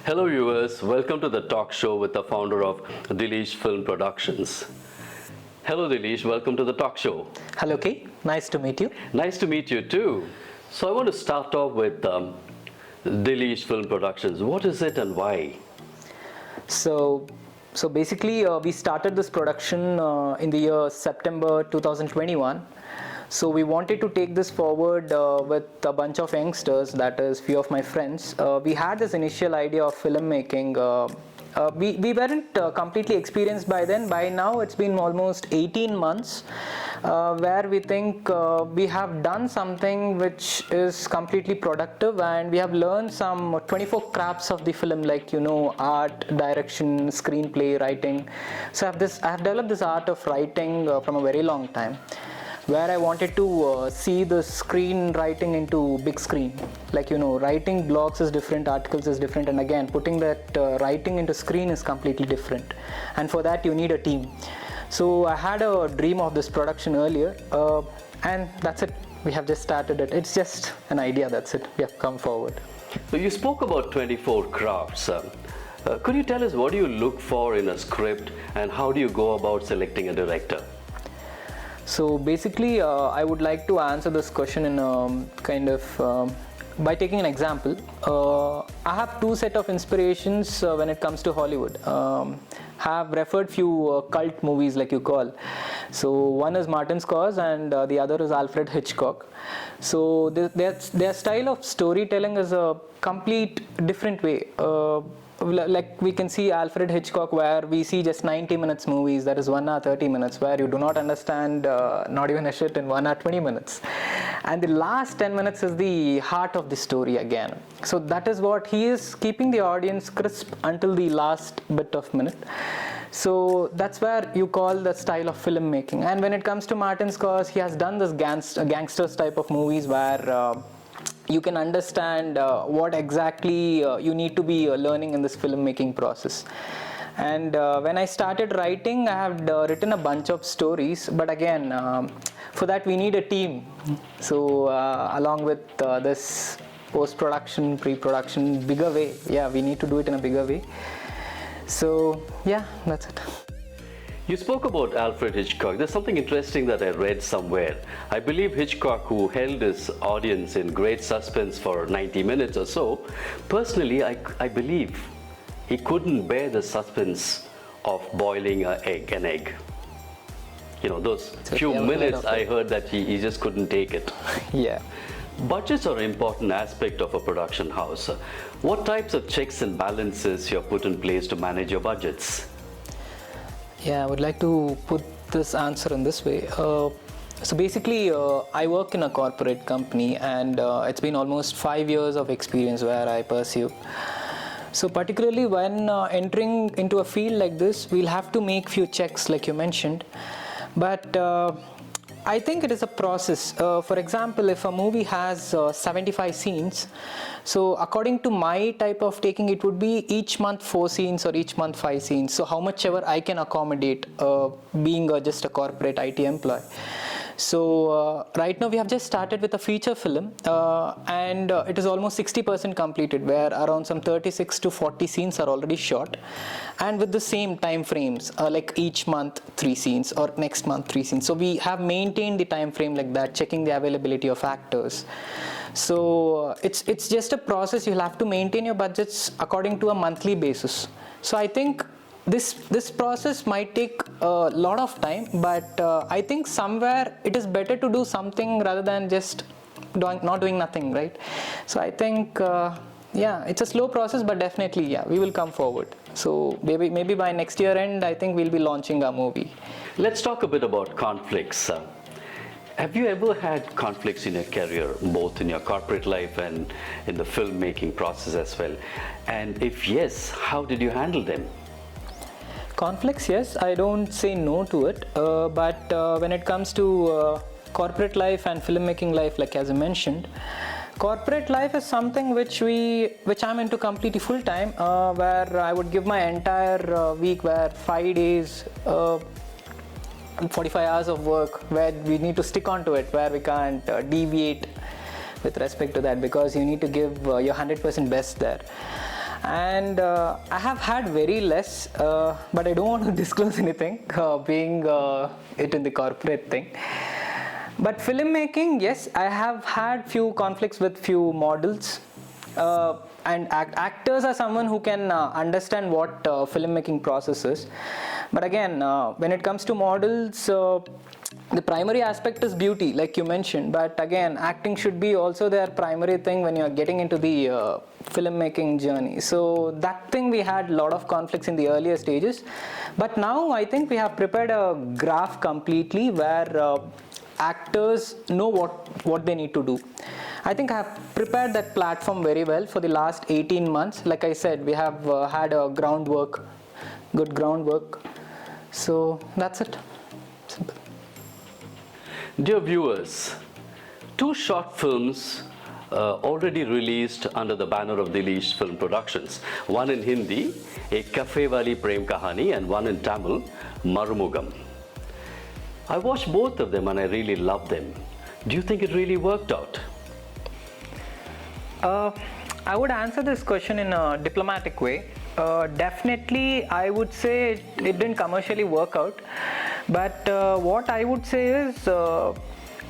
Hello viewers, welcome to the talk show with the founder of Dilish Film Productions. Hello Dilish, welcome to the talk show. Hello Kay, nice to meet you. Nice to meet you too. So I want to start off with Dilish Film Productions. What is it and why? So basically we started this production in the year September 2021. So we wanted to take this forward with a bunch of youngsters, that is few of my friends. We had this initial idea of filmmaking. We weren't completely experienced by then. By now it's been almost 18 months where we think we have done something which is completely productive, and we have learned some 24 crafts of the film, like art, direction, screenplay, writing. So I have developed this art of writing from a very long time, where I wanted to see the screenwriting into big screen. Like writing blogs is different, articles is different, and again putting that writing into screen is completely different. And for that you need a team. So I had a dream of this production earlier, and that's it. We have just started it. It's just an idea, that's it. We have come forward. So you spoke about 24 crafts. Could you tell us what do you look for in a script and how do you go about selecting a director? So basically, I would like to answer this question in by taking an example. I have two set of inspirations when it comes to Hollywood. Have referred few cult movies, like you call. So one is Martin Scorsese and the other is Alfred Hitchcock. So their style of storytelling is a complete different way. Like we can see Alfred Hitchcock, where we see just 90 minutes movies, that is 1 hour 30 minutes, where you do not understand not even a shit in 1 hour 20 minutes, and the last 10 minutes is the heart of the story again. So that is what he is keeping the audience crisp until the last bit of minute. So that's where you call the style of filmmaking. And when it comes to Martin Scorsese, he has done this gangsters type of movies where you can understand what exactly you need to be learning in this filmmaking process. And when I started writing, I have written a bunch of stories, but again, for that we need a team. So along with this post-production, pre-production, bigger way, we need to do it in a bigger way. So that's it. You spoke about Alfred Hitchcock. There's something interesting that I read somewhere. I believe Hitchcock, who held his audience in great suspense for 90 minutes or so, personally, I believe he couldn't bear the suspense of boiling an egg. Those few minutes I heard that he just couldn't take it. Yeah. Budgets are an important aspect of a production house. What types of checks and balances you have put in place to manage your budgets? Yeah, I would like to put this answer in this way. So basically, I work in a corporate company, and it's been almost 5 years of experience where I pursue. So particularly when entering into a field like this, we'll have to make few checks, like you mentioned. But I think it is a process. For example, if a movie has 75 scenes, so according to my type of taking, it would be each month 4 scenes or each month 5 scenes. So how much ever I can accommodate, being just a corporate IT employee. So right now we have just started with a feature film, and it is almost 60% completed, where around some 36 to 40 scenes are already shot, and with the same time frames, like each month 3 scenes or next month 3 scenes. So we have maintained the time frame like that, checking the availability of actors. So it's just a process. You'll have to maintain your budgets according to a monthly basis. So I think this process might take a lot of time, but I think somewhere it is better to do something rather than just not doing nothing, right? So I think it's a slow process, but definitely we will come forward. So maybe by next year end, I think we'll be launching a movie. Let's talk a bit about conflicts. Have you ever had conflicts in your career, both in your corporate life and in the filmmaking process as well? And if yes, how did you handle them? Conflicts, yes, I don't say no to it, but when it comes to corporate life and filmmaking life, like as I mentioned, corporate life is something which I'm into completely full time, where I would give my entire week, where 5 days, 45 hours of work, where we need to stick on to it, where we can't deviate with respect to that, because you need to give your 100% best there. and I have had very less, but I don't want to disclose anything, being it in the corporate thing. But filmmaking, yes, I have had few conflicts with few models, and actors are someone who can understand what filmmaking process is. But again, when it comes to models, the primary aspect is beauty, like you mentioned. But again, acting should be also their primary thing when you are getting into the filmmaking journey. So that thing we had a lot of conflicts in the earlier stages. But now I think we have prepared a graph completely where actors know what they need to do. I think I have prepared that platform very well for the last 18 months. Like I said, we have had a good groundwork. So that's it. Simple. Dear viewers, 2 short films already released under the banner of Dilish Film Productions. One in Hindi, a WALI PREM KAHANI, and one in Tamil, MARUMUGAM. I watched both of them and I really loved them. Do you think it really worked out? I would answer this question in a diplomatic way. Definitely, I would say it didn't commercially work out. But what I would say is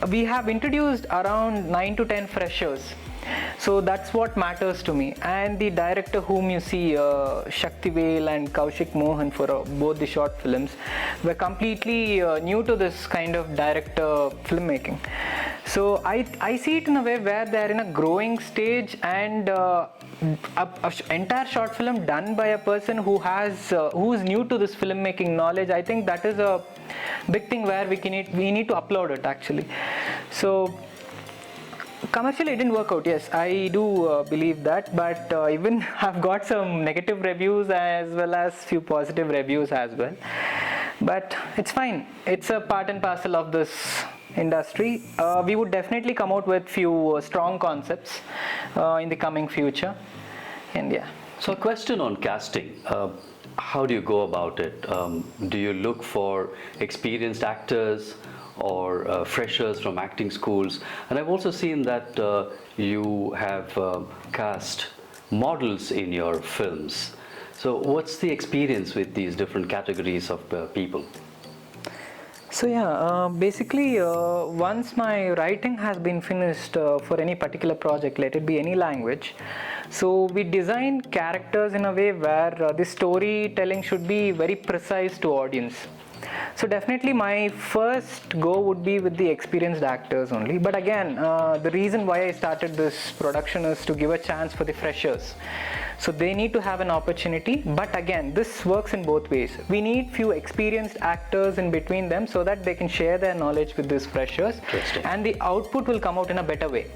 we have introduced around 9 to 10 freshers. So that's what matters to me. And the director whom you see, Shaktivel and Kaushik Mohan, for both the short films, were completely new to this kind of director filmmaking. So I see it in a way where they are in a growing stage, and a entire short film done by a person who is new to this filmmaking knowledge. I think that is a big thing where we need to upload it actually. So commercially it didn't work out, yes, I do believe that, but even I've got some negative reviews as well as few positive reviews as well. But it's fine, it's a part and parcel of this industry. We would definitely come out with few strong concepts in the coming future, and yeah. So a question on casting. How do you go about it? Do you look for experienced actors or freshers from acting schools? And I've also seen that you have cast models in your films. So what's the experience with these different categories of people? So yeah, basically once my writing has been finished for any particular project, let it be any language, so we design characters in a way where the storytelling should be very precise to audience. So definitely my first go would be with the experienced actors only. But again, the reason why I started this production is to give a chance for the freshers. So they need to have an opportunity. But again, this works in both ways. We need few experienced actors in between them so that they can share their knowledge with these freshers. And the output will come out in a better way.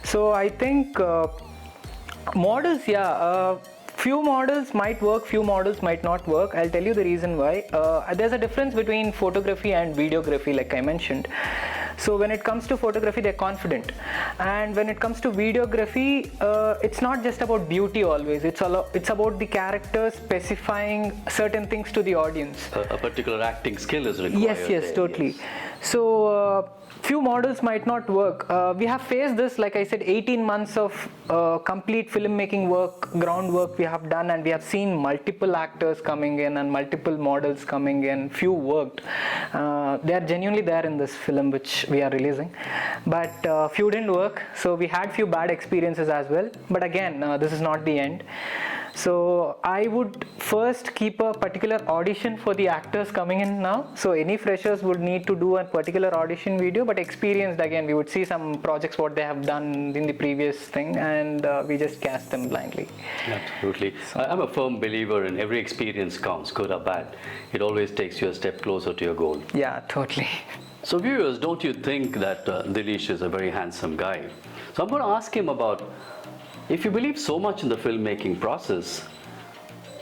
So I think models, yeah. Few models might work, few models might not work. I'll tell you the reason why. There's a difference between photography and videography, like I mentioned. So when it comes to photography, they're confident. And when it comes to videography, it's not just about beauty always. It's about the character specifying certain things to the audience. A particular acting skill is required. Yes, there, totally. Yes. So few models might not work. We have faced this, like I said, 18 months of complete filmmaking work, groundwork we have done, and we have seen multiple actors coming in and multiple models coming in. Few worked. They are genuinely there in this film which we are releasing. But few didn't work. So we had few bad experiences as well. But again, this is not the end. So I would first keep a particular audition for the actors coming in now. So any freshers would need to do a particular audition video, but experienced, again, we would see some projects what they have done in the previous thing, and we just cast them blindly. Absolutely. So, I'm a firm believer in every experience counts, good or bad. It always takes you a step closer to your goal. Yeah, totally. So viewers, don't you think that Dilish is a very handsome guy? So I'm going to ask him about, if you believe so much in the filmmaking process,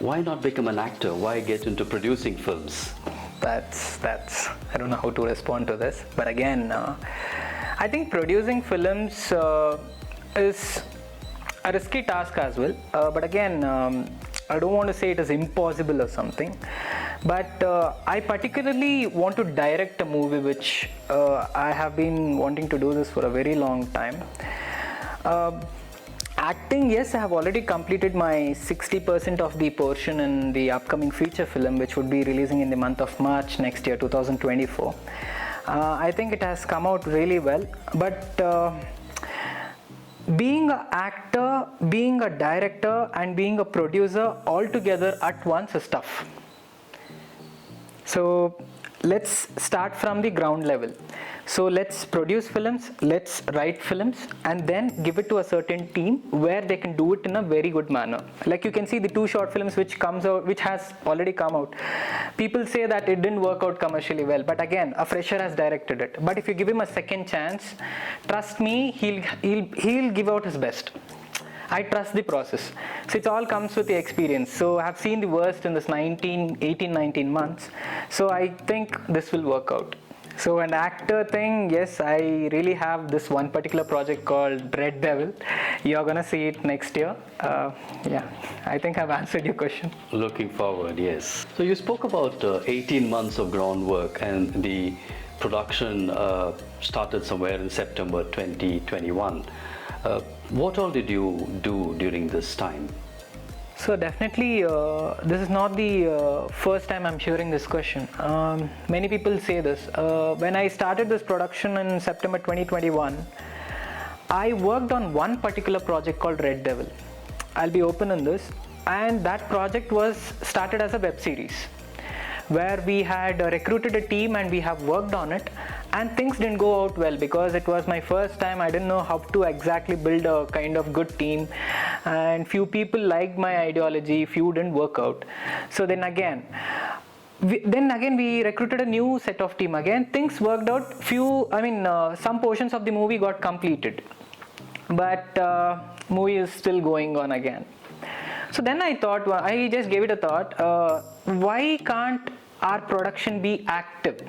why not become an actor? Why get into producing films? That's I don't know how to respond to this. But again, I think producing films is a risky task as well. But again, I don't want to say it is impossible or something. But I particularly want to direct a movie, which I have been wanting to do this for a very long time. Acting, yes, I have already completed my 60% of the portion in the upcoming feature film, which would be releasing in the month of March next year, 2024. I think it has come out really well, but being an actor, being a director, and being a producer all together at once is tough. So let's start from the ground level. So let's produce films, let's write films, and then give it to a certain team where they can do it in a very good manner. Like you can see the 2 short films which has already come out. People say that it didn't work out commercially well, but again, a fresher has directed it. But if you give him a second chance, trust me, he'll give out his best. I trust the process. So it all comes with the experience. So I have seen the worst in this 18-19 months. So I think this will work out. So an actor thing, yes, I really have this one particular project called Red Devil. You're gonna see it next year. Yeah, I think I've answered your question. Looking forward, yes. So you spoke about 18 months of groundwork, and the production started somewhere in September 2021. What all did you do during this time? So definitely, this is not the first time I'm hearing this question. Many people say this. When I started this production in September 2021, I worked on one particular project called Red Devil. I'll be open in this. And that project was started as a web series, where we had recruited a team and we have worked on it, and things didn't go out well because it was my first time. I didn't know how to exactly build a kind of good team, and few people liked my ideology, few didn't work out. So then again we recruited a new set of team. Again, things worked out. Some portions of the movie got completed, but movie is still going on again. So then I thought, I just gave it a thought, why can't our production be active?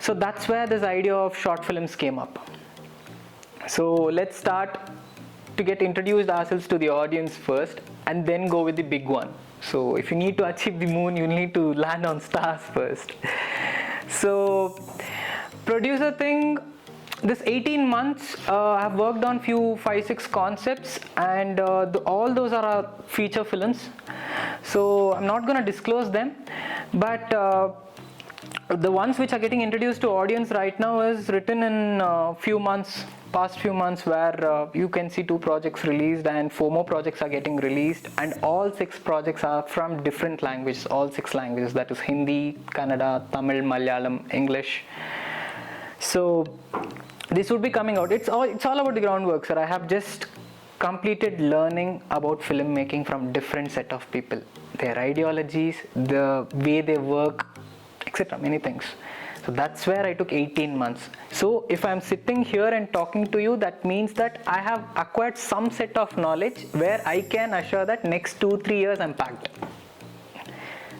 So that's where this idea of short films came up. So let's start to get introduced ourselves to the audience first, and then go with the big one. So if you need to achieve the moon, you need to land on stars first. So producer thing, this 18 months, I've worked on few 5-6 concepts, and all those are our feature films. So I'm not going to disclose them, but the ones which are getting introduced to audience right now is written in past few months, where you can see 2 projects released and 4 more projects are getting released, and all 6 projects are from different languages, all 6 languages, that is Hindi, Kannada, Tamil, Malayalam, English. So this would be coming out. It's all about the groundwork, sir. I have just completed learning about filmmaking from different set of people, their ideologies, the way they work, etc. Many things. So that's where I took 18 months. So if I'm sitting here and talking to you, that means that I have acquired some set of knowledge where I can assure that next 2-3 years I'm packed.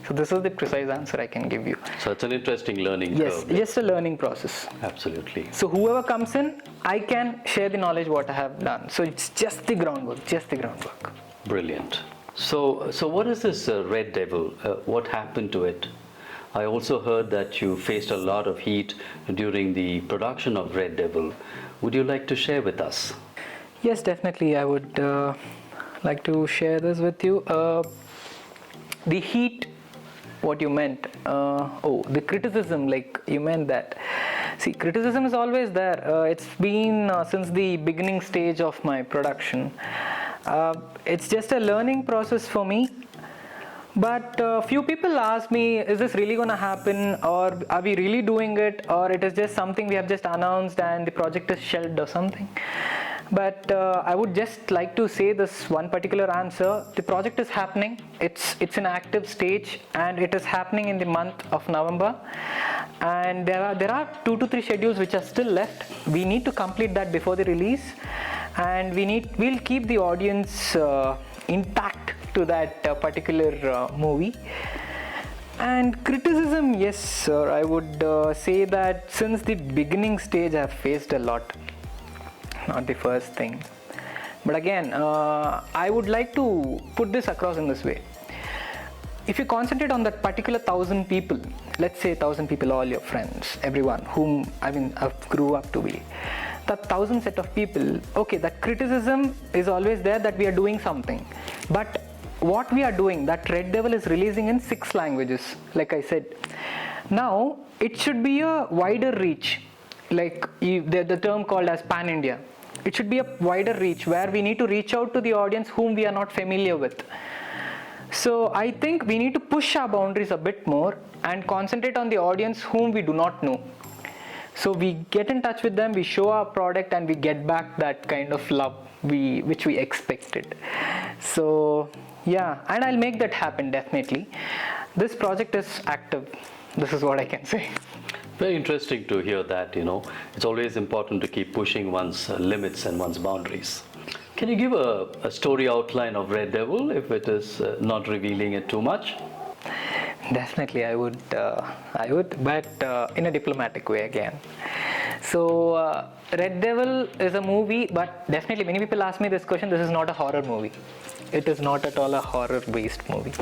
So this is the precise answer I can give you. So it's an interesting learning curve. Yes, just a learning process. Absolutely. So whoever comes in, I can share the knowledge what I have done. So it's just the groundwork, Brilliant. So what is this Red Devil? What happened to it? I also heard that you faced a lot of heat during the production of Red Devil. Would you like to share with us? Yes, definitely. I would like to share this with you. The heat, what you meant. The criticism, like you meant that. See, criticism is always there. It's been since the beginning stage of my production. It's just a learning process for me. But few people ask me, is this really going to happen, or are we really doing it, or it is just something we have just announced and the project is shelved or something. But I would just like to say this one particular answer. The project is happening. It's in active stage, and it is happening in the month of November. And there are 2 to 3 schedules which are still left. We need to complete that before the release, and we'll keep the audience intact to that particular movie. And criticism, yes sir, I would say that since the beginning stage I have faced a lot. Not the first thing, but again I would like to put this across in this way. If you concentrate on that particular 1,000 people, let's say 1,000 people, all your friends, everyone whom I grew up to be, that 1,000 set of people, okay, that criticism is always there that we are doing something. But what we are doing, that Red Devil is releasing in 6 languages, like I said. Now, it should be a wider reach, like the term called as pan-India. It should be a wider reach where we need to reach out to the audience whom we are not familiar with. So I think we need to push our boundaries a bit more and concentrate on the audience whom we do not know. So we get in touch with them, we show our product, and we get back that kind of love which we expected. So yeah, and I'll make that happen definitely. This project is active. This is what I can say. Very interesting to hear that, It's always important to keep pushing one's limits and one's boundaries. Can you give a story outline of Red Devil, if it is not revealing it too much? Definitely, I would, but in a diplomatic way again. So, Red Devil is a movie, but definitely many people ask me this question, this is not a horror movie. It is not at all a horror-based movie.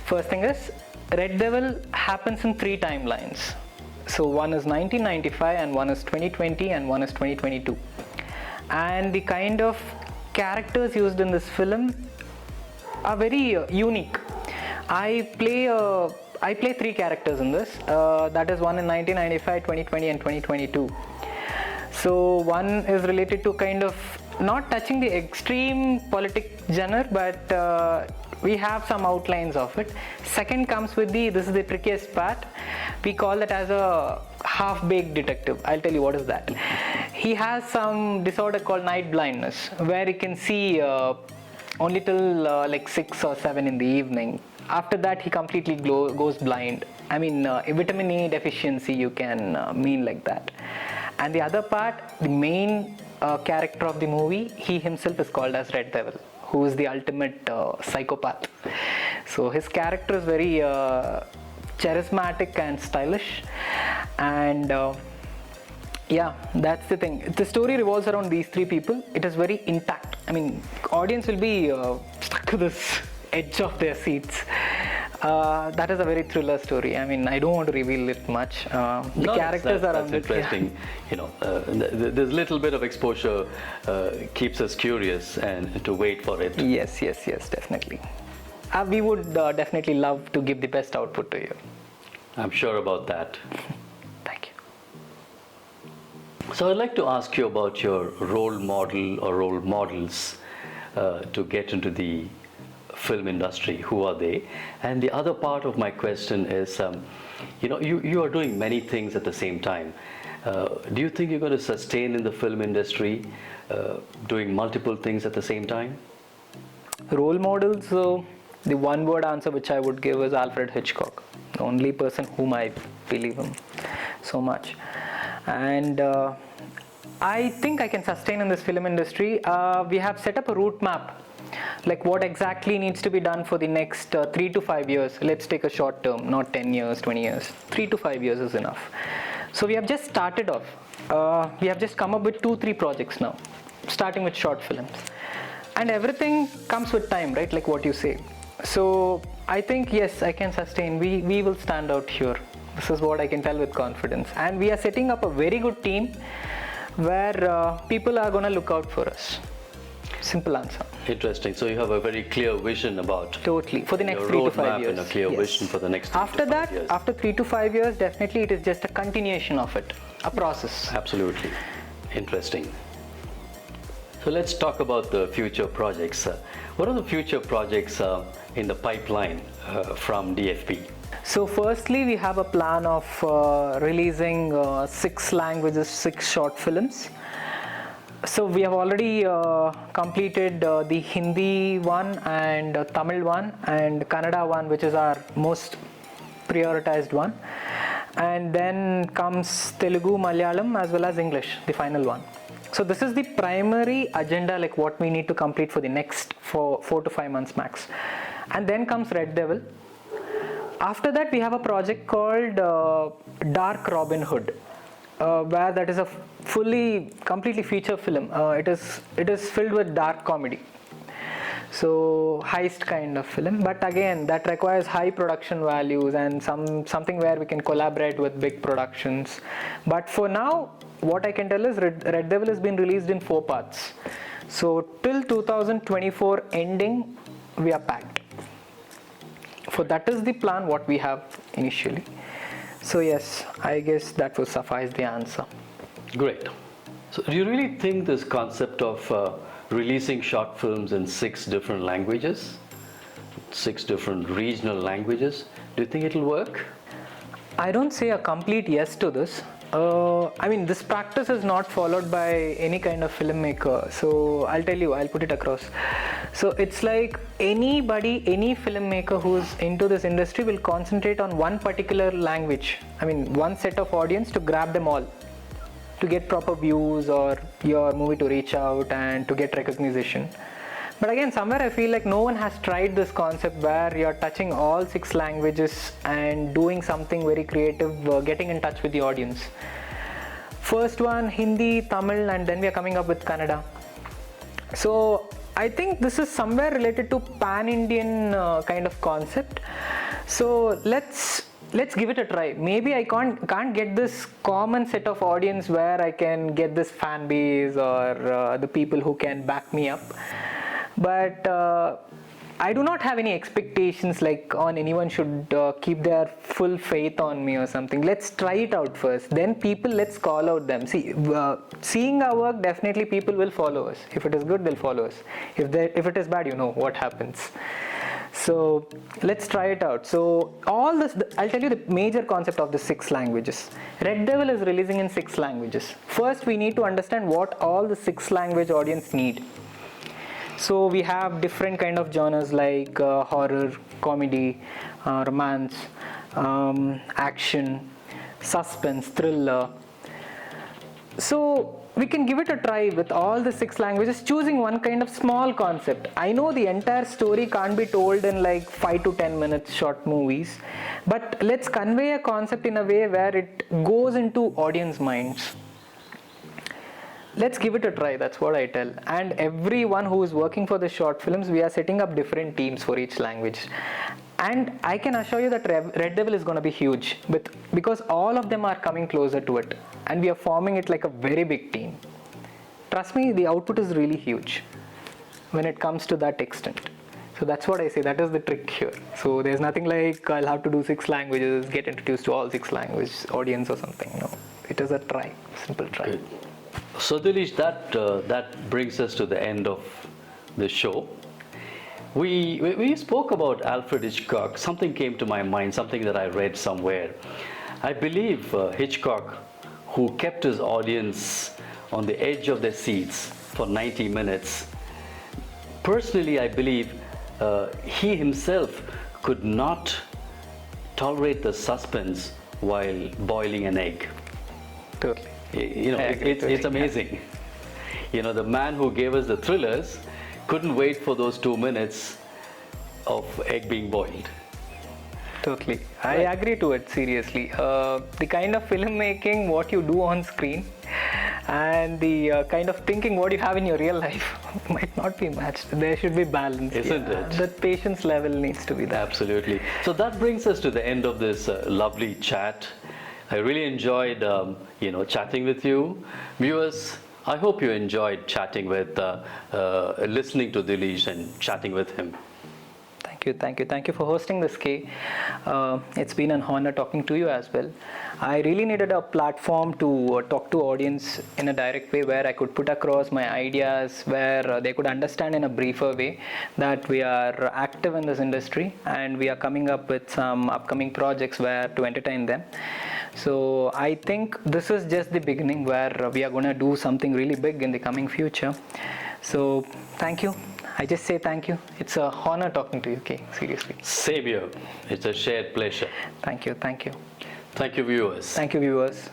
First thing is, Red Devil happens in 3 timelines. So, one is 1995, and one is 2020, and one is 2022. And the kind of characters used in this film are very unique. I play 3 characters in this. That is one in 1995, 2020, and 2022. So one is related to kind of not touching the extreme politic genre, but we have some outlines of it. Second comes with this is the trickiest part. We call it as a half-baked detective. I'll tell you what is that. He has some disorder called night blindness, where he can see only till like 6 or 7 in the evening. After that, he completely goes blind. I mean, vitamin E deficiency, you can mean like that. And the other part, the main character of the movie, he himself is called as Red Devil, who is the ultimate psychopath. So his character is very charismatic and stylish. And yeah, that's the thing. The story revolves around these 3 people. It is very intact. I mean, audience will be stuck to this edge of their seats. That is a very thriller story. I mean, I don't want to reveal it much. The characters are that's interesting. Yeah. This little bit of exposure keeps us curious and to wait for it. Yes, definitely. We would definitely love to give the best output to you. I'm sure about that. Thank you. So I'd like to ask you about your role model or role models to get into the film industry. Who are they? And the other part of my question is, you are doing many things at the same time. Do you think you're going to sustain in the film industry doing multiple things at the same time? Role models, the one word answer which I would give is Alfred Hitchcock, the only person whom I believe in so much. And I think I can sustain in this film industry. We have set up a route map, like what exactly needs to be done for the next 3 to 5 years. Let's take a short term, not 10 years, 20 years. 3 to 5 years is enough. So we have just started off. We have just come up with 2-3 projects now, starting with short films. And everything comes with time, right? Like what you say. So I think, yes, I can sustain. We will stand out here. This is what I can tell with confidence. And we are setting up a very good team where people are going to look out for us. Simple answer. Interesting. So you have a very clear vision about totally for the next 3 to 5 years. And a clear vision for the next 3 after to 5 years. After 3 to 5 years, definitely it is just a continuation of it, a process. Absolutely. Interesting. So let's talk about the future projects. What are the future projects in the pipeline from DFP? So firstly, we have a plan of releasing 6 languages, 6 short films. So we have already completed the Hindi one and Tamil one and Kannada one, which is our most prioritized one. And then comes Telugu, Malayalam as well as English, the final one. So this is the primary agenda, like what we need to complete for the next 4 to 5 months max. And then comes Red Devil. After that, we have a project called Dark Robin Hood, where that is a completely feature film. It is filled with dark comedy. So heist kind of film, but again that requires high production values and something where we can collaborate with big productions. But for now, what I can tell is Red Devil has been released in 4 parts. So till 2024 ending, we are packed. So that is the plan what we have initially. So yes, I guess that will suffice the answer. Great. So do you really think this concept of releasing short films in 6 different languages, 6 different regional languages, do you think it'll work? I don't say a complete yes to this. I mean, this practice is not followed by any kind of filmmaker. So I'll tell you, I'll put it across. So it's like any filmmaker who's into this industry will concentrate on one particular language. I mean, one set of audience to grab them all, to get proper views or your movie to reach out and to get recognition. But again, somewhere I feel like no one has tried this concept where you're touching all 6 languages and doing something very creative, getting in touch with the audience. First one, Hindi, Tamil, and then we are coming up with Kannada. So I think this is somewhere related to pan-Indian kind of concept. So let's give it a try. Maybe I can't get this common set of audience where I can get this fan base or the people who can back me up. But I do not have any expectations like on anyone should keep their full faith on me or something. Let's try it out first. Then people, let's call out them. See, seeing our work, definitely people will follow us. If it is good, they'll follow us. If it is bad, you know what happens. So let's try it out. So all this, I'll tell you the major concept of the 6 languages. Red Devil is releasing in 6 languages. First, we need to understand what all the 6 language audience need. So we have different kind of genres like horror, comedy, romance, action, suspense, thriller. So we can give it a try with all the 6 languages, choosing one kind of small concept. I know the entire story can't be told in like 5 to 10 minutes short movies, but let's convey a concept in a way where it goes into audience minds. Let's give it a try, that's what I tell. And everyone who is working for the short films, we are setting up different teams for each language. And I can assure you that Red Devil is going to be huge because all of them are coming closer to it. And we are forming it like a very big team. Trust me, the output is really huge when it comes to that extent. So that's what I say, that is the trick here. So there's nothing like I'll have to do 6 languages, get introduced to all 6 language audience or something. No, it is a try, simple try. Good. So Dilish, that brings us to the end of the show. We spoke about Alfred Hitchcock. Something came to my mind, something that I read somewhere. I believe Hitchcock, who kept his audience on the edge of their seats for 90 minutes, personally I believe he himself could not tolerate the suspense while boiling an egg. Totally. You know, it's amazing. You know, the man who gave us the thrillers couldn't wait for those 2 minutes of egg being boiled. Totally. I agree to it, seriously. The kind of filmmaking, what you do on screen, and the kind of thinking what you have in your real life might not be matched. There should be balance. Isn't it? That patience level needs to be there. Absolutely. So that brings us to the end of this lovely chat. I really enjoyed, chatting with you. Viewers, I hope you enjoyed chatting with, listening to Dilish and chatting with him. Thank you for hosting this, Kay. It's been an honor talking to you as well. I really needed a platform to talk to audience in a direct way where I could put across my ideas, where they could understand in a briefer way that we are active in this industry and we are coming up with some upcoming projects where to entertain them. So I think this is just the beginning where we are going to do something really big in the coming future. So thank you. I just say thank you. It's a honor talking to you, Kay. Seriously. Same here. It's a shared pleasure. Thank you. Thank you, viewers. Thank you, viewers.